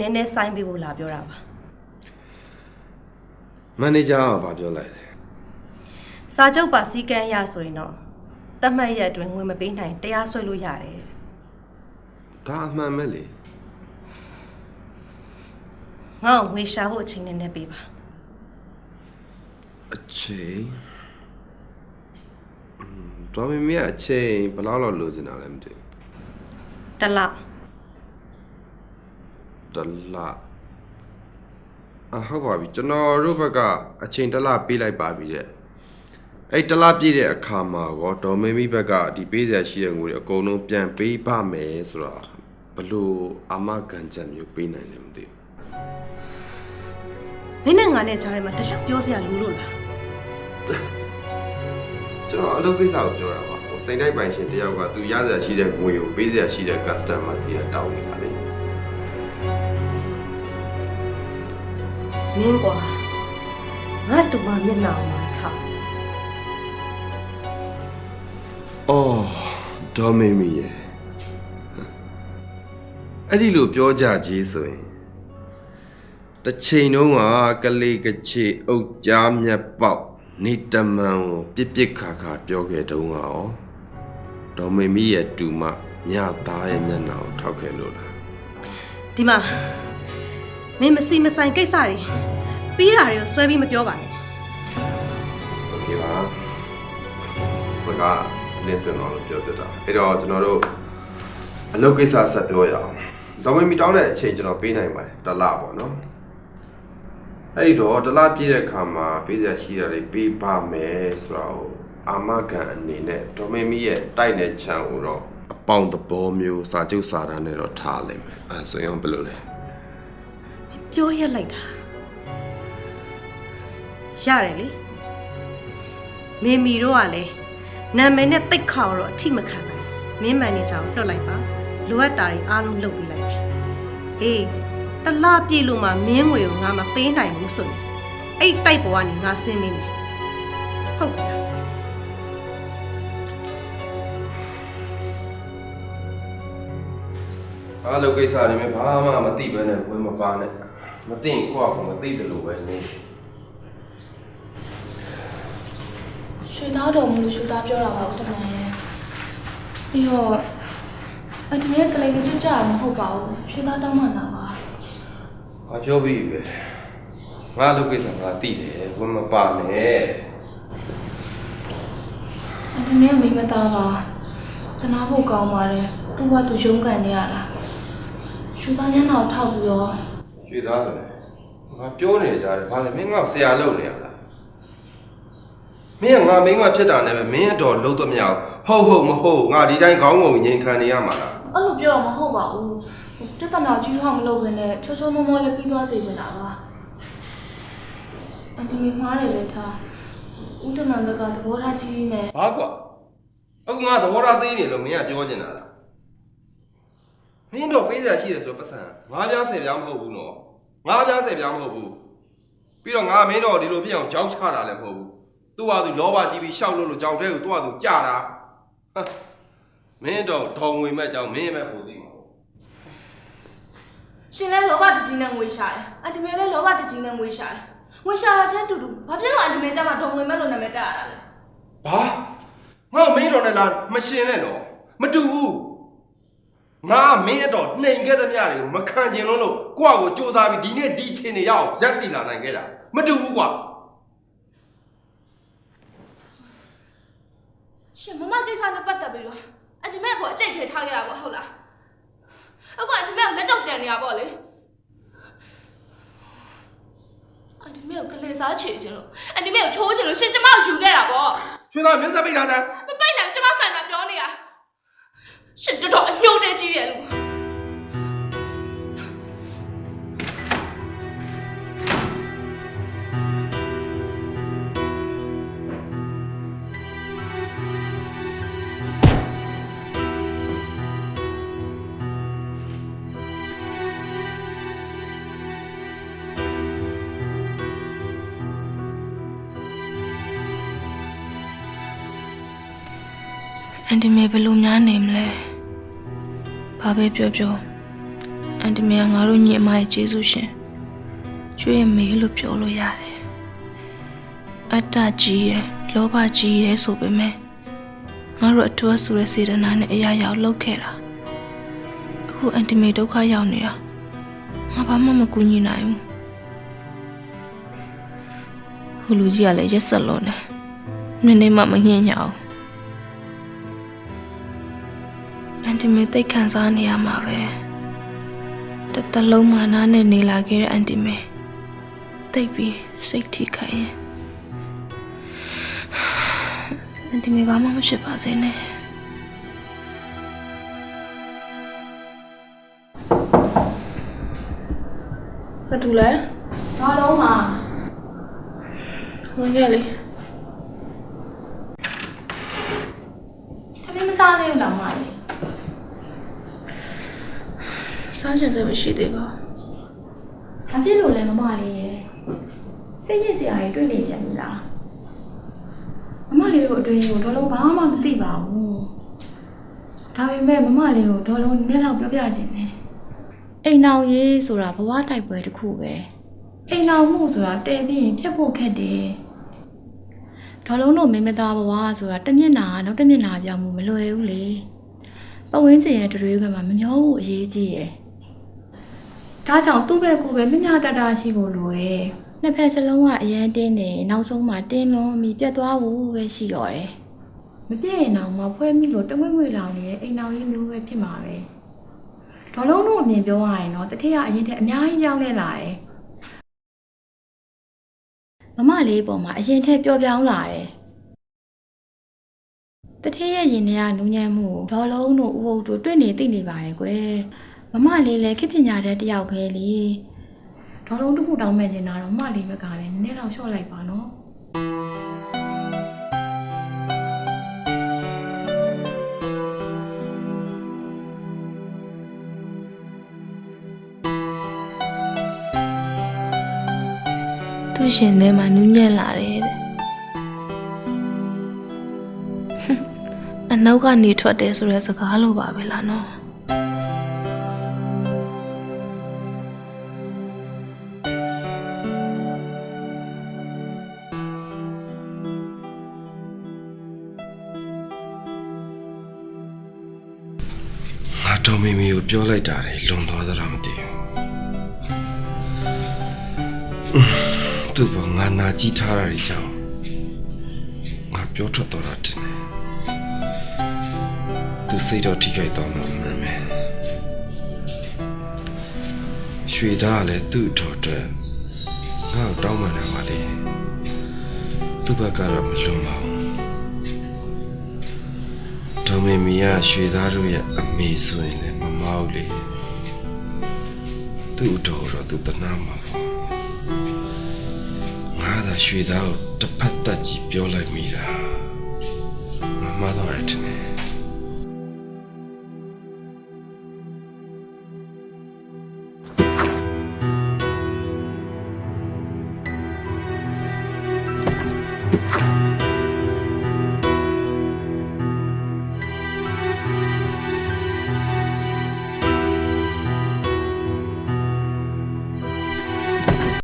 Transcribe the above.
နည်းနည်းဆိုင်ပေးဖို့လာပြောတာပါမန်နေဂျာကဘာပြောလိုက်လဲစာချုပ်ပါစီကံရဆိုရင်တော့တတ်မှတ်ရက်အတွင်းငွေမပေးနိုင်တရားစွဲလို့ရတယ်ဒါအမှန်ပဲလေငါ့ကိုငွေရှာဖို့အချိန်နဲ့ပေးပါအချိန်တော်မင်းမြတ်အချိန်ဘယ်လောက်လောက်လိုချင်တာလဲမသိဘူးတစ်လဟုတ်ပါပြီကျွန်တော်တို့ဘက်ကအချိန်တစ်လပေးလိုက်ပါပြီတဲ့အဲ့တစ်လပြည့်တဲ့အခါမှာရောဒေါ်မင်းမီဘက်ကဒီပေးစရာရှိတဲ့ငွေတွေအကုန်လုံးပြန်ပေးပါမယ်ဆိုတော့ဘလို့အာမခံချက်မျိုးပေးနိုင်တယ်မသိဘူးမင်းနဲ့ငါနဲ့ကြားထဲမှာတလောက်ပြောစရာလိုလို့လားကျွန်တော်အလုပ်ကိစ္စကိုပြောတာပါစိန်တိုက်ပိုင်ရှင်တယောက်ကသူရစရာရှိတဲ့ငွေကိုပေးစရာရှိတဲ့ customer စီကတောင်းနေတာလေမင်းကွာငါတူမမျက်နှာမှာထားအော်ဒေါ်မေမီရဲ့အဲ့ဒီလိုပြောကြကြီးဆိုရင်တစ်ချိန်တုန်းကကလေးကချေအုတ်ကြားမြတ်ပေါက်နေတမန်ကိုပြစ်ခါပြောခဲ့တုန်းကရောဒေါ်မေမီရဲ့တူမညသားရဲ့မျက်နှာကိုထောက်ခဲ့လို့လားဒီမှာမင်းမစီမဆိုင်ကိစ္စတွေပြီးတာတွေကိုဆွဲပြီးမပြောပါနဲ့โอเคပါစကားလက်တွန်းတော့ပြောတတ်တာအဲ့တော့ကျွန်တော်တို့အလုပ်ကိစ္စဆက်ပြောရအောင်ဒေါ်မေမီတောင်းတဲ့အချိန်ကျွန်တော်ပေးနိုင်ပါတယ်တစ်လပေါ့နော်အဲ့တော့တစ်လပြည့်တဲ့အခါမှာပေးစရာရှိတာတွေပေးပါမယ်ဆိုတော့အာမခံအနေနဲ့ဒေါ်မေမီရဲ့တိုက်တဲ့ချမ်းကိုတော့အပေါင်းသဘောမျိုးစာချုပ်စာတမ်းနဲ့တော့ထားလိုက်မယ်အဲဆိုရင်ဘယ်လိုလဲပြောရက်လိုက်တာရတယ်လေမေမီတို့ကလည်းနာမည်နဲ့တိတ်ခေါတော့အထိမခံနိုင်မင်းမန်နေဂျာကိုလွှတ်လိုက်ပါလိုအပ်တာတွေအားလုံးလုပ်ပေးလိုက်မယ်အေးတလားပြေလို့မှမင်းငွေကိုငါမပေးနိုင်ဘူးဆိုရင်အဲ့တိုက်ပေါ်ကနေငါဆင်းပေးမယ်ဟုတ်ကဲ့အားလုံးကိစ္စတွေမှာဘာမှမသိဘဲနဲ့ဝင်မပါနဲ့မသိရင်ကိုယ့်အကူမသိတယ်လို့ပဲနေရွှေသားတော်မလို့ရွှေသားပြောတာပါဦးတမန်ရဲ့ပြီးတော့အတမန်ကလေးကကြွကြတာမဟုတ်ပါဘူးရွှေသားတောင်းမှန်တာပါငါပြောပြီးပဲငါလုပ်ကိစ္စငါသိတယ်ဝင်မပါနဲ့အတမန်မိမသားပါကျနာဖို့ကောင်းပါတယ်သူ့ဘသူရုံးကန်နေရတာရွှေသားမျက်နှာထောက်ပြီးတော့ရွှေသားလည်းငါပြောနေကြတယ်ဘာလဲမင်းငါဆရာလုပ်နေရလားမင်းကငါမိန်းမဖြစ်တာနဲ့ပဲမင်းအတော်လုံးတော့မရဟုတ်မဟုတ်ငါဒီတိုင်းခေါင်းငုံငိန်ခံနေရမှာလားအဲ့လိုပြောတော့မဟုတ်ပါဘူးပြဿနာကြီးထွားမလုပ်ဘဲနဲ့ချောချောမောမောလေးပြီးသွားစေချင်တာပါအဒီမှားတယ်လေထားဦးတမန်ဘက်ကသဘောထားကြီးနေဘာကွာအခုငါသဘောထားသေးနေလို့မင်းကပြောချင်တာလားမင်းတော့ပေးစရာရှိတယ်ဆိုတော့ပတ်စံငါးပြားဆယ်ပြားမဟုတ်ဘူးနော်ငါးပြားဆယ်ပြားမဟုတ်ဘူးပြီးတော့ငါမင်းတော့ဒီလိုဖြစ်အောင်ကြောက်ချတာလည်းမဟုတ်ဘူးသူ့ဟာသူလောဘကြီးပြီးရှောက်လို့ကြောက်တဲ့ကိုသူ့ဟာသူကြတာမင်းတော့ဒေါ်ငွေမဲ့ကြောင်မင်းမဲ့ပို့သေးရှင်လဲလောဘတကြီးနဲ့ငွေရှာတယ်အတမန်လဲလောဘတကြီးနဲ့ငွေရှာတယ်ငွေရှာတာချင်းတူတူဘာဖြစ်လို့အတမန်ကြမှာဒေါ်ငွေမဲ့လို့နာမည်တက်ရတာလဲဘာငါမင်းတော်နဲ့လားမရှင်နဲ့တော့မတူဘူးငါမင်းအတော်နှိမ်ခဲ့သမျှတွေကိုမခံကျင်လို့ကိုယ့်ကိုစူးစမ်းပြီးဒီနေ့ဒီချိန်နေရအောင်ရက်တည်လာနိုင်ခဲ့တာမတူဘူးကွာရှင်မမကိစ္စနဲ့ပတ်သက်ပြီးတော့အတမန်ကအကြိတ်ခဲထားခဲ့တာပေါ့ဟုတ်လားအခုအတမန်လက်တော့ပြန်နေရပေါ့လေအတမန်ကလေးစားချေချင်လို့အတမန်ကိုချိုးချင်လို့ရှင်ကျမကိုယူခဲ့တာပေါ့ရွှေသားမျက်စပ်ပိတ်ထားစမ်းမပိတ်နိုင်ကျမမှန်တာပြောနေရရှင်တော်အညှို့တဲကြီးတယ်လို့အန်တီမေဘယ်လိုများနေမလဲဘာပဲပြောပြောအ န်တီမေကငါတို့ညီအမရဲ့ကျေးဇူးရှင်ကျွေးမေလို့ပြောလို့ရတယ်အတ္တကြီးရဲ့လောဘကြီးရဲ့ဆိုပေမဲ့ငါတို့အထွတ်ဆိုတဲ့စေတနာနဲ့အရာရောက်လောက်ခဲ့တာအခုအန်တီမေဒုက္ခရောက်နေတာငါဘာမှမကူညီနိုင်ဘူးဟိုလူကြီးကလည်းရက်ဆက်လုံးနဲ့နည်းနည်းမှမငြင်းညာဘူးအန်တီမေသိခံစားနေရမှာပဲတလုံးမာနာနဲ့နေလာခဲ့တဲ့အန်တီမေသိပြီးစိတ်ထိခိုက်ရင်အန်တီမေဘာမှမဖြစ်ပါစေနဲ့ဘာတူလဲဘာလုံးမှာဝင်ခဲ့လေအမေမစားသေးဘူးလားမလေးစားချင်စရာမရှိသေးပါ။ဘာဖြစ်လို့လဲမမလေးရဲ့စိတ်ညစ်စရာတွေတွေ့နေပြန်ပြီလား။မမလေးတို့အတွင်းကိုဒေါ်လုံးဘာမှမသိပါဘူး။ဒါပေမဲ့မမလေးကိုဒေါ်လုံးနည်းတော့ပြောပြခြင်းနဲ့အိမ်အောင်ရေးဆိုတာဘဝတိုက်ပွဲတစ်ခုပဲ။အိမ်အောင်မှုဆိုတာတည်ပြီးရင်ဖြတ်ဖို့ခက်တယ်။ဒေါ်လုံးတို့မိမသားဘဝဆိုတာတစ်မျက်နှာနောက်တစ်မျက်နှာပြောင်းမှုမလွယ်ဘူးလေ။ပတ်ဝန်းကျင်ရဲ့တွေးခွဲမှာမမျောဘူးအရေးကြီးရဲ့။ဒါကြောင့်သူ့ဘက်ကိုပဲမြညာတတရှိဖို့လိုတယ်။နှစ်ဖက်စလုံးကအရန်တင်းနေနောက်ဆုံးမှတင်းလွန်ပြီးပြတ်သွားဖို့ပဲရှိတော့တယ်။မပြည့်ရင်တော့မဖွဲမိလို့တဝက်ငွေလောင်နေတဲ့အိမ်တော်ကြီးမျိုးပဲဖြစ်မှာပဲ။ဒေါ်လုံးတို့အမြင်ပြောရရင်တော့တထက်ကအရင်ထက်အများကြီးပြောင်းလဲလာတယ်။မမလေးပေါ်မှာအရင်ထက်ပျော်ပြောင်းလာတယ်။တထက်ရဲ့ရင်ထဲကနူးညံ့မှုဒေါ်လုံးတို့ဦးဟုတ်တို့တွေ့နေသိနေပါရဲ့ကွယ်။မမလေးလည်းခေပညာတဲ့တယောက်ပဲလေဒေါ်လုံးတစ်ခုတောင်းမဲ့နေတာတော့မမလေးဘက်ကလည်းနည်းနည်းတော့လျှော့လိုက်ပါနော်သူရှင်ထဲမှာနူးညံ့လာတယ်တဲ့အနောက်ကနေထွက်တယ်ဆိုတဲ့စကားလိုပါပဲလားနော်တော်မီမီကိုပြောလိုက်တာလေလွန်သွားသလားမသိဘူးသူ့ဘာငါနာကြည့်ထားတာတွေကြောင့်ငါပြောထွက်တော့တာတင်တယ်သူစိတ်တော့ထိခိုက်တော့မှမှန်မယ်ရွှေသားကလည်းသူ့တော်အတွက်ငါ့ကိုတောင်းပန်တာပါလေသူ့ဘက်ကတော့မလွန်ပါဘူးတော်မီမီကရွှေသားတို့ရဲ့အမေဆိုရင်လည်းမမောက်လေသူ့တော်တော့သူတနာမှာပေါ့ငါသာရွှေသားကိုတစ်ဖက်သက်ကြီးပြောလိုက်မိတာငါမှားတော့တယ်တဲ့